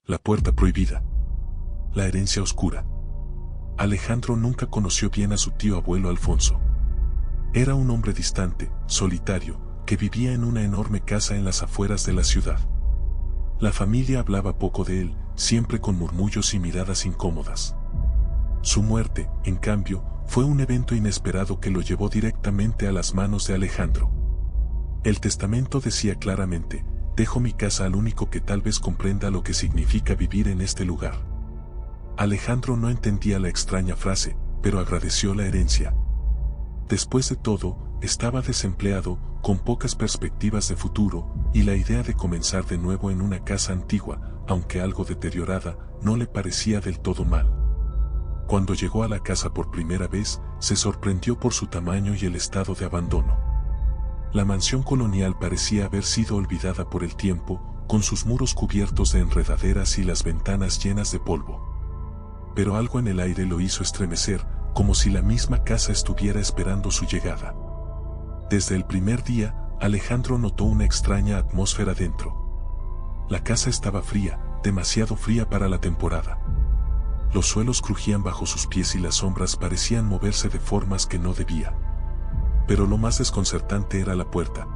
La puerta prohibida. La herencia oscura. Alejandro nunca conoció bien a su tío abuelo Alfonso. Era un hombre distante, solitario, que vivía en una enorme casa en las afueras de la ciudad. La familia hablaba poco de él, siempre con murmullos y miradas incómodas. Su muerte, en cambio, fue un evento inesperado que lo llevó directamente a las manos de Alejandro. El testamento decía claramente: dejo mi casa al único que tal vez comprenda lo que significa vivir en este lugar. Alejandro no entendía la extraña frase, pero agradeció la herencia. Después de todo, estaba desempleado, con pocas perspectivas de futuro, y la idea de comenzar de nuevo en una casa antigua, aunque algo deteriorada, no le parecía del todo mal. Cuando llegó a la casa por primera vez, se sorprendió por su tamaño y el estado de abandono. La mansión colonial parecía haber sido olvidada por el tiempo, con sus muros cubiertos de enredaderas y las ventanas llenas de polvo. Pero algo en el aire lo hizo estremecer, como si la misma casa estuviera esperando su llegada. Desde el primer día, Alejandro notó una extraña atmósfera dentro. La casa estaba fría, demasiado fría para la temporada. Los suelos crujían bajo sus pies y las sombras parecían moverse de formas que no debía. Pero lo más desconcertante era la puerta.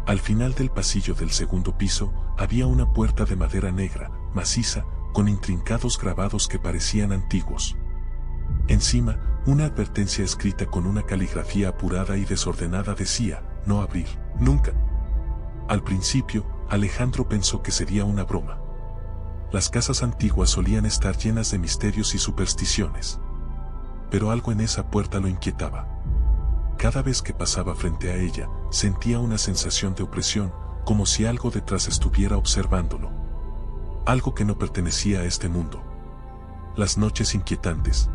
Al final del pasillo del segundo piso, había una puerta de madera negra, maciza, con intrincados grabados que parecían antiguos. Encima, una advertencia escrita con una caligrafía apurada y desordenada decía: no abrir, nunca. Al principio, Alejandro pensó que sería una broma. Las casas antiguas solían estar llenas de misterios y supersticiones. Pero algo en esa puerta lo inquietaba. Cada vez que pasaba frente a ella, sentía una sensación de opresión, como si algo detrás estuviera observándolo. Algo que no pertenecía a este mundo. Las noches inquietantes.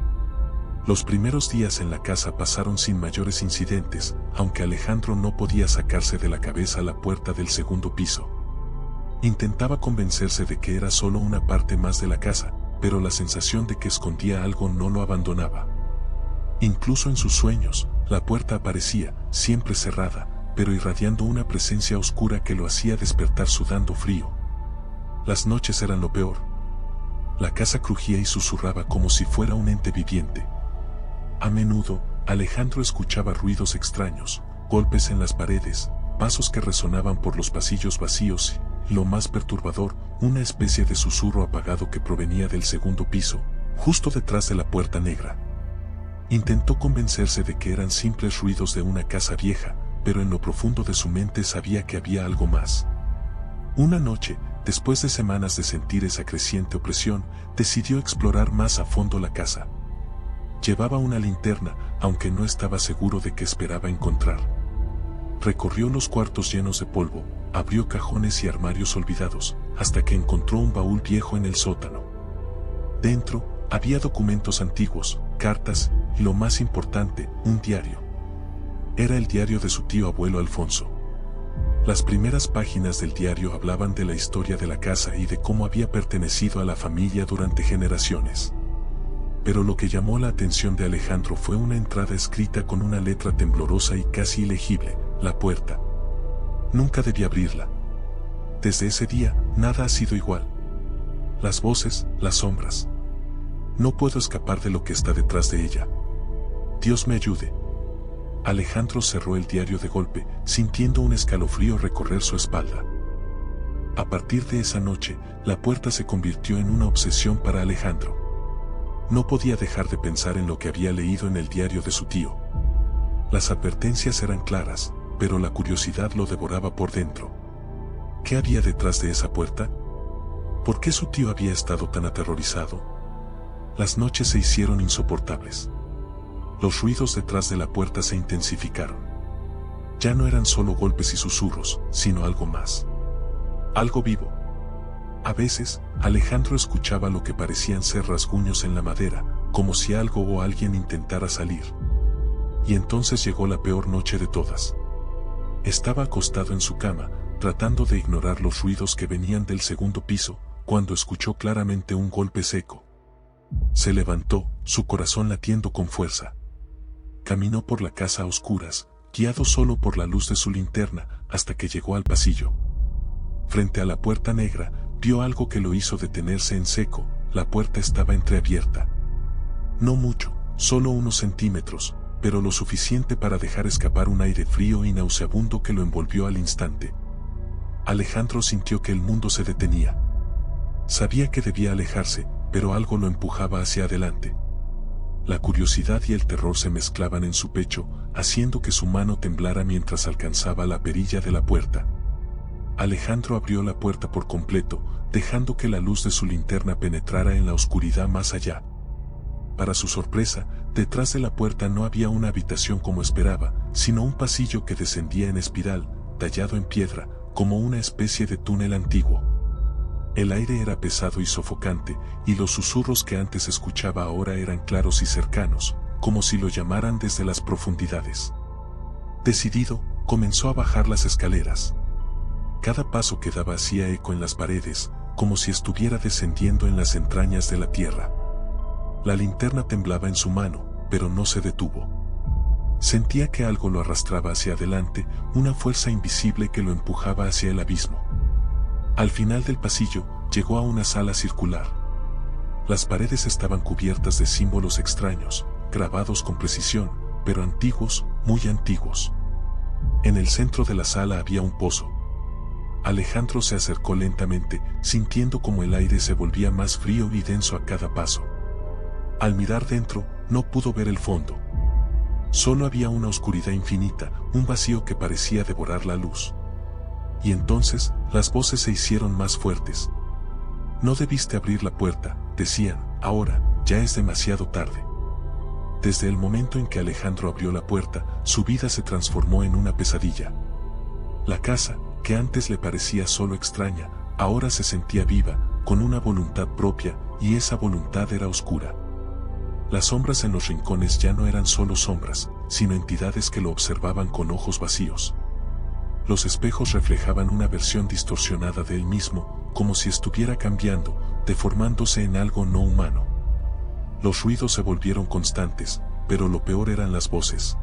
Los primeros días en la casa pasaron sin mayores incidentes, aunque Alejandro no podía sacarse de la cabeza la puerta del segundo piso. Intentaba convencerse de que era solo una parte más de la casa, pero la sensación de que escondía algo no lo abandonaba. Incluso en sus sueños, la puerta aparecía, siempre cerrada, pero irradiando una presencia oscura que lo hacía despertar sudando frío. Las noches eran lo peor. La casa crujía y susurraba como si fuera un ente viviente. A menudo, Alejandro escuchaba ruidos extraños, golpes en las paredes, pasos que resonaban por los pasillos vacíos y, lo más perturbador, una especie de susurro apagado que provenía del segundo piso, justo detrás de la puerta negra. Intentó convencerse de que eran simples ruidos de una casa vieja, pero en lo profundo de su mente sabía que había algo más. Una noche, después de semanas de sentir esa creciente opresión, decidió explorar más a fondo la casa. Llevaba una linterna, aunque no estaba seguro de qué esperaba encontrar. Recorrió los cuartos llenos de polvo, abrió cajones y armarios olvidados, hasta que encontró un baúl viejo en el sótano. Dentro, había documentos antiguos, cartas, y lo más importante, un diario. Era el diario de su tío abuelo Alfonso. Las primeras páginas del diario hablaban de la historia de la casa y de cómo había pertenecido a la familia durante generaciones. Pero lo que llamó la atención de Alejandro fue una entrada escrita con una letra temblorosa y casi ilegible: la puerta. Nunca debí abrirla. Desde ese día, nada ha sido igual. Las voces, las sombras. No puedo escapar de lo que está detrás de ella. Dios me ayude. Alejandro cerró el diario de golpe, sintiendo un escalofrío recorrer su espalda. A partir de esa noche, la puerta se convirtió en una obsesión para Alejandro. No podía dejar de pensar en lo que había leído en el diario de su tío. Las advertencias eran claras, pero la curiosidad lo devoraba por dentro. ¿Qué había detrás de esa puerta? ¿Por qué su tío había estado tan aterrorizado? Las noches se hicieron insoportables. Los ruidos detrás de la puerta se intensificaron. Ya no eran solo golpes y susurros, sino algo más. Algo vivo. A veces, Alejandro escuchaba lo que parecían ser rasguños en la madera, como si algo o alguien intentara salir. Y entonces llegó la peor noche de todas. Estaba acostado en su cama, tratando de ignorar los ruidos que venían del segundo piso, cuando escuchó claramente un golpe seco. Se levantó, su corazón latiendo con fuerza. Caminó por la casa a oscuras, guiado solo por la luz de su linterna, hasta que llegó al pasillo. Frente a la puerta negra, vio algo que lo hizo detenerse en seco. La puerta estaba entreabierta. No mucho, solo unos centímetros, pero lo suficiente para dejar escapar un aire frío y nauseabundo que lo envolvió al instante. Alejandro sintió que el mundo se detenía. Sabía que debía alejarse, pero algo lo empujaba hacia adelante. La curiosidad y el terror se mezclaban en su pecho, haciendo que su mano temblara mientras alcanzaba la perilla de la puerta. Alejandro abrió la puerta por completo, dejando que la luz de su linterna penetrara en la oscuridad más allá. Para su sorpresa, detrás de la puerta no había una habitación como esperaba, sino un pasillo que descendía en espiral, tallado en piedra, como una especie de túnel antiguo. El aire era pesado y sofocante, y los susurros que antes escuchaba ahora eran claros y cercanos, como si lo llamaran desde las profundidades. Decidido, comenzó a bajar las escaleras. Cada paso que daba hacía eco en las paredes, como si estuviera descendiendo en las entrañas de la tierra. La linterna temblaba en su mano, pero no se detuvo. Sentía que algo lo arrastraba hacia adelante, una fuerza invisible que lo empujaba hacia el abismo. Al final del pasillo, llegó a una sala circular. Las paredes estaban cubiertas de símbolos extraños, grabados con precisión, pero antiguos, muy antiguos. En el centro de la sala había un pozo. Alejandro se acercó lentamente, sintiendo como el aire se volvía más frío y denso a cada paso. Al mirar dentro, no pudo ver el fondo. Solo había una oscuridad infinita, un vacío que parecía devorar la luz. Y entonces, las voces se hicieron más fuertes. No debiste abrir la puerta, decían, ahora, ya es demasiado tarde. Desde el momento en que Alejandro abrió la puerta, su vida se transformó en una pesadilla. La casa, que antes le parecía solo extraña, ahora se sentía viva, con una voluntad propia, y esa voluntad era oscura. Las sombras en los rincones ya no eran solo sombras, sino entidades que lo observaban con ojos vacíos. Los espejos reflejaban una versión distorsionada de él mismo, como si estuviera cambiando, deformándose en algo no humano. Los ruidos se volvieron constantes, pero lo peor eran las voces.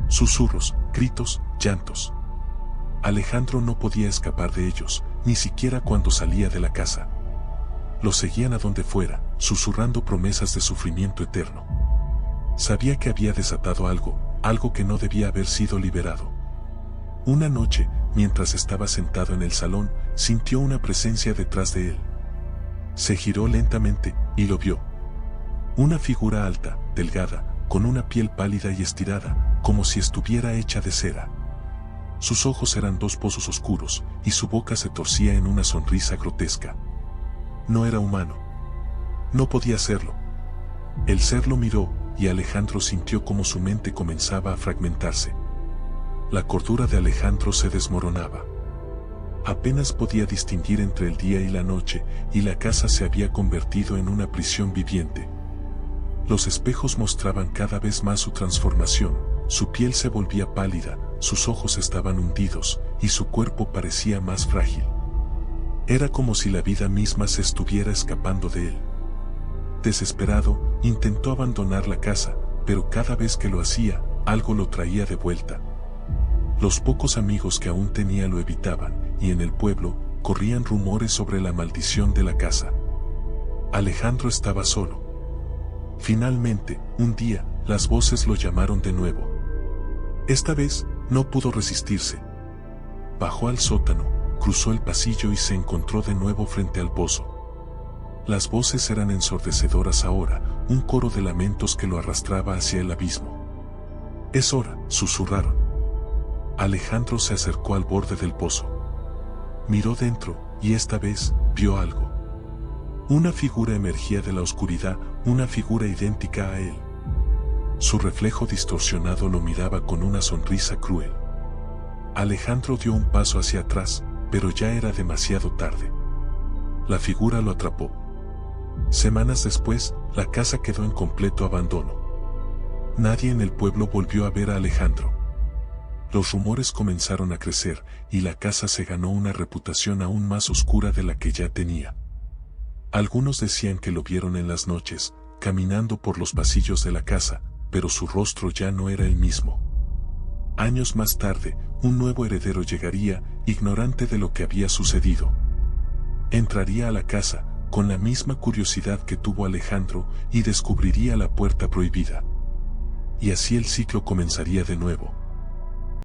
Susurros, gritos, llantos. Alejandro no podía escapar de ellos, ni siquiera cuando salía de la casa. Lo seguían a donde fuera, susurrando promesas de sufrimiento eterno. Sabía que había desatado algo que no debía haber sido liberado. Una noche, mientras estaba sentado en el salón, sintió una presencia detrás de él. Se giró lentamente, y lo vio. Una figura alta, delgada, con una piel pálida y estirada, como si estuviera hecha de cera. Sus ojos eran dos pozos oscuros, y su boca se torcía en una sonrisa grotesca. No era humano. No podía serlo. El ser lo miró, y Alejandro sintió como su mente comenzaba a fragmentarse. La cordura de Alejandro se desmoronaba. Apenas podía distinguir entre el día y la noche, y la casa se había convertido en una prisión viviente. Los espejos mostraban cada vez más su transformación, su piel se volvía pálida, sus ojos estaban hundidos, y su cuerpo parecía más frágil. Era como si la vida misma se estuviera escapando de él. Desesperado, intentó abandonar la casa, pero cada vez que lo hacía, algo lo traía de vuelta. Los pocos amigos que aún tenía lo evitaban, y en el pueblo, corrían rumores sobre la maldición de la casa. Alejandro estaba solo. Finalmente, un día, las voces lo llamaron de nuevo. Esta vez, no pudo resistirse. Bajó al sótano, cruzó el pasillo y se encontró de nuevo frente al pozo. Las voces eran ensordecedoras ahora, un coro de lamentos que lo arrastraba hacia el abismo. «Es hora», susurraron. Alejandro se acercó al borde del pozo. Miró dentro, y esta vez, vio algo. Una figura emergía de la oscuridad, una figura idéntica a él. Su reflejo distorsionado lo miraba con una sonrisa cruel. Alejandro dio un paso hacia atrás, pero ya era demasiado tarde. La figura lo atrapó. Semanas después, la casa quedó en completo abandono. Nadie en el pueblo volvió a ver a Alejandro. Los rumores comenzaron a crecer, y la casa se ganó una reputación aún más oscura de la que ya tenía. Algunos decían que lo vieron en las noches, caminando por los pasillos de la casa, pero su rostro ya no era el mismo. Años más tarde, un nuevo heredero llegaría, ignorante de lo que había sucedido. Entraría a la casa, con la misma curiosidad que tuvo Alejandro, y descubriría la puerta prohibida. Y así el ciclo comenzaría de nuevo.